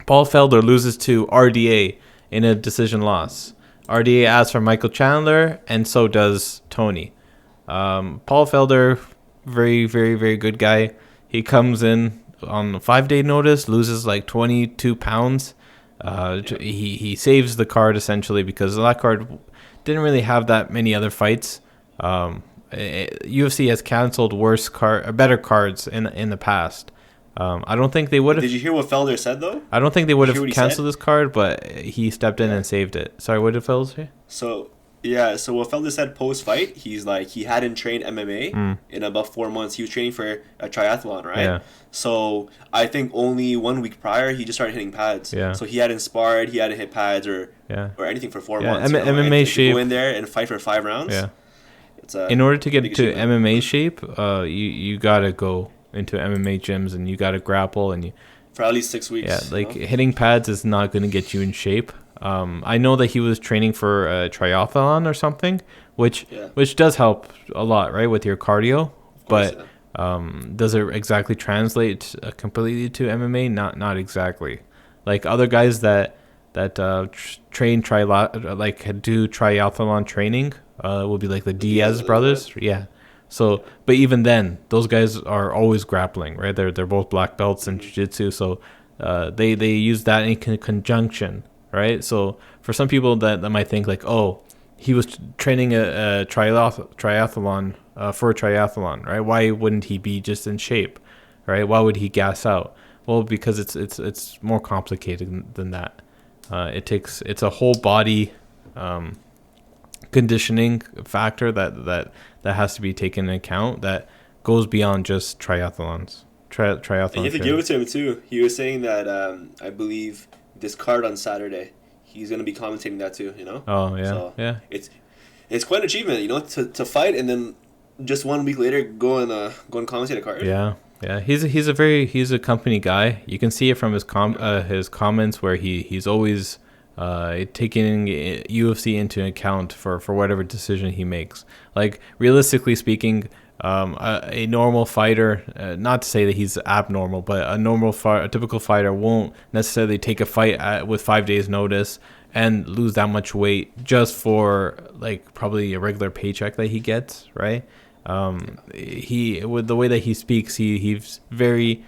Paul Felder loses to RDA in a decision loss. RDA asks for Michael Chandler, and so does Tony. Paul Felder, very, very, very good guy. He comes in on a 5-day notice, loses like 22 pounds. He saves the card essentially because that card didn't really have that many other fights. UFC has canceled better cards in the past. I don't think they would have. Did you hear what Felder said though? I don't think they would have canceled this card, but he stepped in and saved it. Sorry, what did Felder say? So what Felder said post fight, he's like he hadn't trained MMA in about 4 months. He was training for a triathlon, right? Yeah. So I think only 1 week prior he just started hitting pads. Yeah. So he hadn't sparred, he hadn't hit pads or anything for 4 months. MMA shape. Go in there and fight for 5 rounds. Yeah. In order to get to MMA shape, you gotta go into MMA gyms and you gotta grapple and for at least 6 weeks. Yeah, like hitting pads is not gonna get you in shape. I know that he was training for a triathlon or something, which does help a lot, right, with your cardio. But does it exactly translate completely to MMA? Not exactly. Like other guys that train do triathlon training will be like the Diaz brothers. Yeah. So, but even then, those guys are always grappling, right? They're both black belts in jiu-jitsu, so they use that in conjunction, right? So for some people that might think like, oh, he was training a triathlon for a triathlon, right? Why wouldn't he be just in shape, right? Why would he gas out? Well, because it's more complicated than that. It's a whole body conditioning factor that has to be taken into account that goes beyond just triathlons. Triathlon. And you have to give it to him too. He was saying that I believe this card on Saturday, he's going to be commentating that too. You know. Oh yeah. So yeah. It's quite an achievement, you know, to fight and then just 1 week later go and commentate a card. Yeah. Yeah, he's a company guy. You can see it from his comments where he's always taking UFC into account for whatever decision he makes. Like realistically speaking, a normal fighter, not to say that he's abnormal, but a typical fighter won't necessarily take a fight with 5 days notice and lose that much weight just for like probably a regular paycheck that he gets, right? He with the way that he speaks, he's very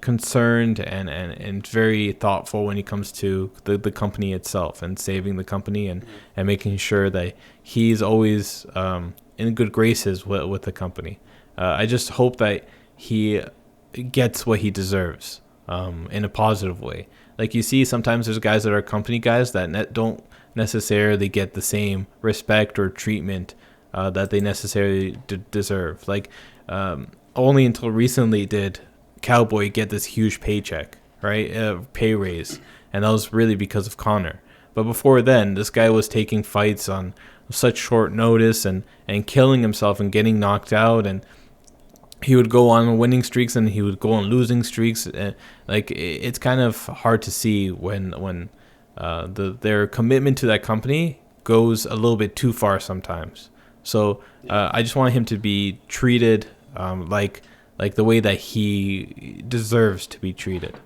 concerned and very thoughtful when it comes to the company itself and saving the company and making sure that he's always in good graces with the company. I just hope that he gets what he deserves in a positive way. Like you see, sometimes there's guys that are company guys that don't necessarily get the same respect or treatment that they necessarily deserve. Like only until recently did Cowboy get this huge paycheck, right? Pay raise, and that was really because of Conor. But before then, this guy was taking fights on such short notice and killing himself and getting knocked out, and he would go on winning streaks and he would go on losing streaks. Like it's kind of hard to see when their commitment to that company goes a little bit too far sometimes. So I just want him to be treated like the way that he deserves to be treated.